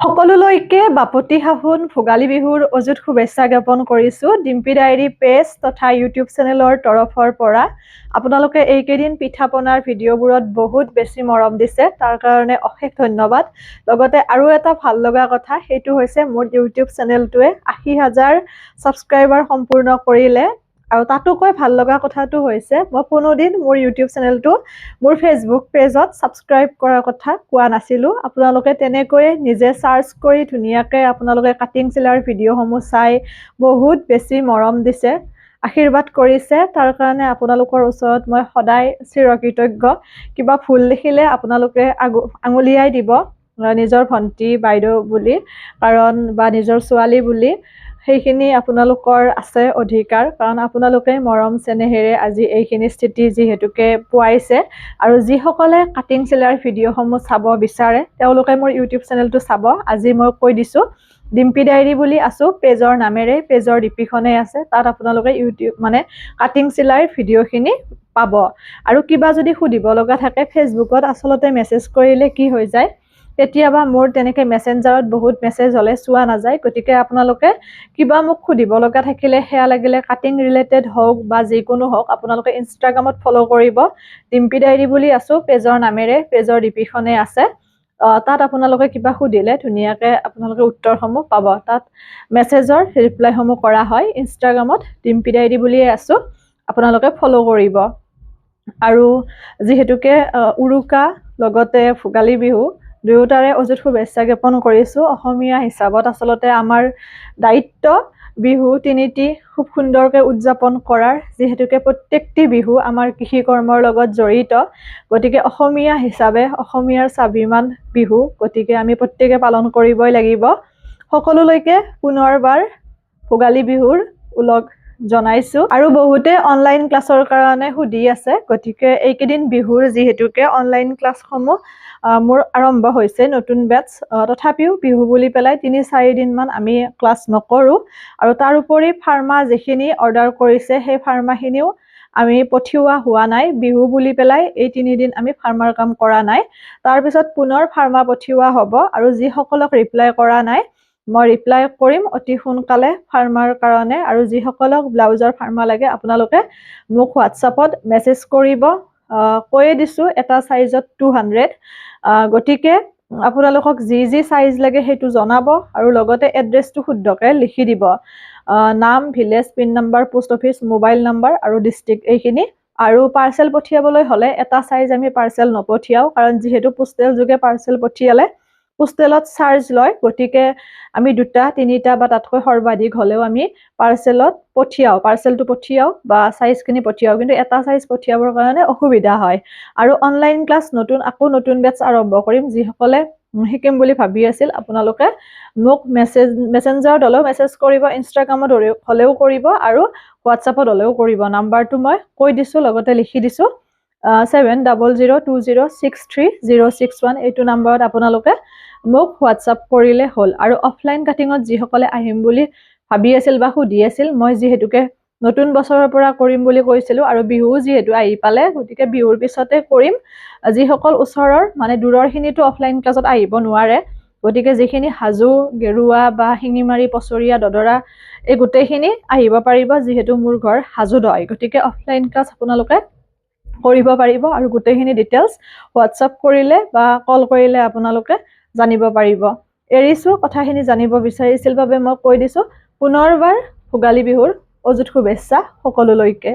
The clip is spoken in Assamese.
সকলোলৈকে বাপতি সাহোন ভোগালী বিহুৰ অযুত শুভেচ্ছা জ্ঞাপন কৰিছোঁ ডিম্পি ডায়েৰী পেজ তথা ইউটিউব চেনেলৰ তৰফৰ পৰা। আপোনালোকে এইকেইদিন পিঠা পনাৰ ভিডিঅ'বোৰত বহুত বেছি মৰম দিছে, তাৰ কাৰণে অশেষ ধন্যবাদ। লগতে আৰু এটা ভাল লগা কথা, সেইটো হৈছে মোৰ ইউটিউব চেনেলটোৱে 80,000 ছাবস্ক্ৰাইবাৰ সম্পূৰ্ণ কৰিলে। আৰু তাতোকৈ ভাল লগা কথাটো হৈছে মই কোনোদিন মোৰ ইউটিউব চেনেলটো মোৰ ফেচবুক পেজত ছাবস্ক্ৰাইব কৰাৰ কথা কোৱা নাছিলোঁ। আপোনালোকে তেনেকৈয়ে নিজে চাৰ্চ কৰি ধুনীয়াকৈ আপোনালোকে কাটিং চিলাৰ ভিডিঅ'সমূহ চাই বহুত বেছি মৰম দিছে, আশীৰ্বাদ কৰিছে। তাৰ কাৰণে আপোনালোকৰ ওচৰত মই সদায় চিৰকৃতজ্ঞ। কিবা ভুল দেখিলে আপোনালোকে আঙুলিয়াই দিব, নিজৰ ভণ্টি বাইদেউ বুলি, কাৰণ বা নিজৰ ছোৱালী বুলি। সেইখিনি আপোনালোকৰ আছে অধিকাৰ, কাৰণ আপোনালোকে মৰম চেনেহেৰে আজি এইখিনি স্থিতি যিহেতুকে পোৱাইছে। আৰু যিসকলে কাটিং চিলাৰ ভিডিঅ'সমূহ চাব বিচাৰে তেওঁলোকে মোৰ ইউটিউব চেনেলটো চাব। আজি মই কৈ দিছোঁ, ডিম্পি ডায়েৰী বুলি আছোঁ পেজৰ নামেৰে, পেজৰ ডিপিখনেই আছে, তাত আপোনালোকে ইউটিউব কাটিং চিলাৰ ভিডিঅ'খিনি পাব। আৰু কিবা যদি সুধিব লগা থাকে ফেচবুকত আচলতে মেছেজ কৰিলে কি হৈ যায়, কেতিয়াবা মোৰ তেনেকৈ মেছেঞ্জাৰত বহুত মেছেজ হ'লে চোৱা নাযায়। গতিকে আপোনালোকে কিবা মোক সুধিব লগা থাকিলে, সেয়া লাগিলে কাটিং ৰিলেটেড হওক বা যিকোনো হওক, আপোনালোকে ইনষ্টাগ্ৰামত ফ'ল' কৰিব। ডিম্পি ডায়েৰী বুলি আছোঁ পেজৰ নামেৰে, পেজৰ ডিপিখনেই আছে। তাত আপোনালোকে কিবা সুধিলে ধুনীয়াকৈ আপোনালোকে উত্তৰসমূহ পাব। তাত মেছেজৰ ৰিপ্লাইসমূহ কৰা হয়। ইনষ্টাগ্ৰামত ডিম্পি ডায়েৰী বুলিয়ে আছোঁ, আপোনালোকে ফ'ল' কৰিব। আৰু যিহেতুকে উৰুকা লগতে ভোগালী বিহু দুয়োটাৰে অযুত শুভেচ্ছা জ্ঞাপন কৰিছোঁ। অসমীয়া হিচাপত আচলতে আমাৰ দায়িত্ব বিহু তিনিটি খুব সুন্দৰকৈ উদযাপন কৰাৰ, যিহেতুকে প্ৰত্যেকটি বিহু আমাৰ কৃষি কৰ্মৰ লগত জড়িত। গতিকে অসমীয়া হিচাপে অসমীয়াৰ স্বাভিমান বিহু, গতিকে আমি প্ৰত্যেকে পালন কৰিবই লাগিব। সকলোলৈকে পুনৰবাৰ ভোগালী বিহুৰ ওলগ জনাইছোঁ। আৰু বহুতে অনলাইন ক্লাছৰ কাৰণে সুধি আছে, গতিকে এইকেইদিন বিহুৰ যিহেতুকে অনলাইন ক্লাছসমূহ মোৰ আৰম্ভ হৈছে, নতুন বেটছ। তথাপিও বিহু বুলি পেলাই ৩-৪ দিনমান আমি ক্লাছ নকৰোঁ। আৰু তাৰোপৰি ফাৰ্মা যিখিনি অৰ্ডাৰ কৰিছে সেই ফাৰ্মাখিনিও আমি পঠিওৱা হোৱা নাই। বিহু বুলি পেলাই এই 3 দিন আমি ফাৰ্মাৰ কাম কৰা নাই। তাৰপিছত পুনৰ ফাৰ্মা পঠিওৱা হ'ব। আৰু যিসকলক ৰিপ্লাই কৰা নাই মই ৰিপ্লাই কৰিম অতি সোনকালে ফাৰ্মাৰ কাৰণে। আৰু যিসকলক ব্লাউজৰ ফাৰ্মা লাগে আপোনালোকে মোক হোৱাটছআপত মেছেজ কৰিব। কৈয়ে দিছোঁ এটা ছাইজত 200। গতিকে আপোনালোকক যি ছাইজ লাগে সেইটো জনাব, আৰু লগতে এড্ৰেছটো শুদ্ধকৈ লিখি দিব। নাম, village, pin number, post office, mobile number আৰু ডিষ্ট্ৰিক্ট, এইখিনি। আৰু পাৰ্চেল পঠিয়াবলৈ হ'লে এটা ছাইজ আমি পাৰ্চেল নপঠিয়াওঁ, কাৰণ যিহেতু পোষ্টেল যোগে পাৰ্চেল পঠিয়ালে পোষ্টেলত চাৰ্জ লয়। গতিকে আমি 2-3টা বা তাতকৈ সৰ্বাধিক হ'লেও আমি পাৰ্চেলটো পঠিয়াওঁ বা ছাইজখিনি পঠিয়াওঁ, কিন্তু এটা ছাইজ পঠিয়াবৰ কাৰণে অসুবিধা হয়। আৰু অনলাইন ক্লাছ আকৌ নতুন বেটছ আৰম্ভ কৰিম। যিসকলে শিকিম বুলি ভাবি আছিল আপোনালোকে মোক মেছেঞ্জাৰত হ'লেও মেছেজ কৰিব, ইনষ্টাগ্ৰামত হ'লেও কৰিব, আৰু হোৱাটছআপত হ'লেও কৰিব। নাম্বাৰটো মই কৈ দিছোঁ, লগতে লিখি দিছোঁ, 700020636061। এইটো নাম্বাৰত আপোনালোকে মোক হোৱাটছআপ কৰিলে হ'ল। আৰু অফলাইন কাটিঙত যিসকলে আহিম বুলি ভাবি আছিল বা সুধি আছিল, মই যিহেতুকে নতুন বছৰৰ পৰা কৰিম বুলি কৈছিলোঁ, আৰু বিহু যিহেতু আহি পালে, গতিকে বিহুৰ পিছতে কৰিম। যিসকল ওচৰৰ দূৰৰখিনিতো অফলাইন ক্লাছত আহিব নোৱাৰে, গতিকে যিখিনি হাজো, গেৰুৱা বা শিঙিমাৰী, পচৰীয়া, দদৰা, এই গোটেইখিনি আহিব পাৰিব। যিহেতু মোৰ ঘৰ হাজোত হয়, গতিকে অফলাইন ক্লাছ আপোনালোকে কৰিব পাৰিব। আৰু গোটেইখিনি ডিটেইলছ হোৱাটছআপ কৰিলে বা কল কৰিলে আপোনালোকে জানিব পাৰিব। এৰিছোঁ, কথাখিনি জানিব বিচাৰিছিল বাবে মই কৈ দিছোঁ। পুনৰবাৰ ভোগালী বিহুৰ অযুত শুভেচ্ছা সকলোলৈকে।